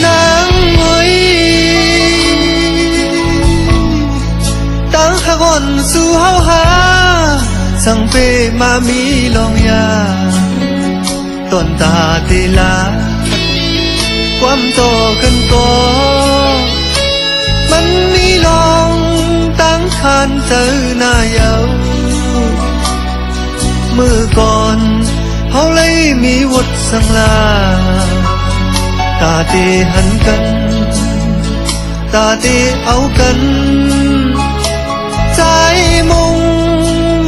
นางเอ้ยตั้งหักอ่อนสู่เฮาหาสั่งเปมามีลองยาต้นตาตีลาความโตกันก็มันมีลองตั้งคันเจอหน้าเยามือก่อนเฮาเลยมีวุฒิสังลาตาตีหันกันตาตีเอากันใจมุง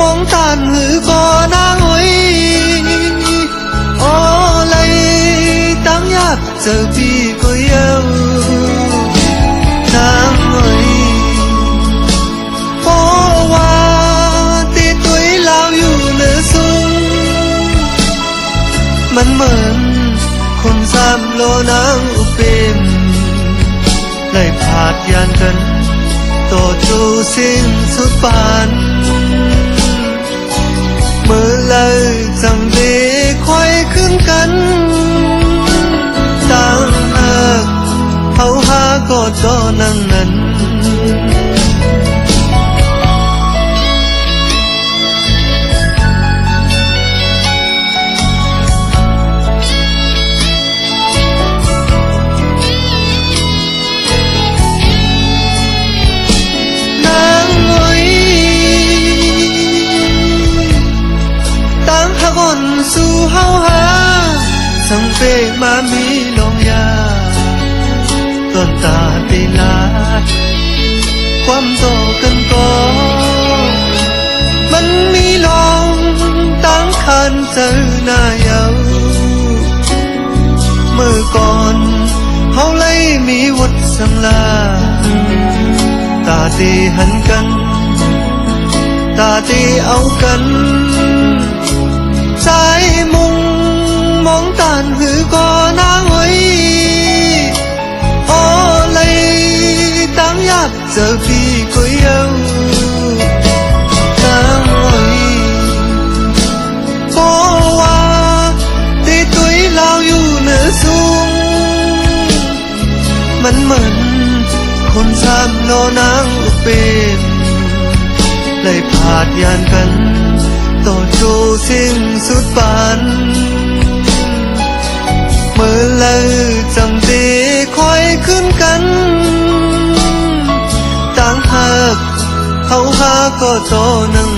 มองตานหือก่อนางเอ้ยโอ้เลยตั้งยากเจอพี่ก็เยาวนางเอ้ยเพราะว่าตีตุ้ยลาวอยู่เหนือสูงมันเหมือนคนสามโลนางอุเปมเลยพาดยานกันโตจูสิ้นสุดปานมือเลยจังดีค่อยขึ้นกันต่างหากเขาหาก็จอนั่งนั้นสู่เฮาหาสังเปมามีลงยาต้นตาตีลาดความโตกันก็มันมีลองตั้งคันเจอหน้าเยาเมื่อก่อนเฮาเลยมีวุฒิสังลาตาตีหันกันตาตีเอากันใจมุงมองตานหือก็นางเอ้ยโอ้เลยตั้งยากเจอพี่ก็เยาวนางเอ้ยเพราะว่าตีตุ้ยลาวอยู่เหนือสูงมันเหมือนคนสามโลนางอุเปมเลยพาดยานกันโตจูสิ้นสุดปานมือเลยจังตีค่อยขึ้นกันต่างหากเขาหาก็โตนั่ง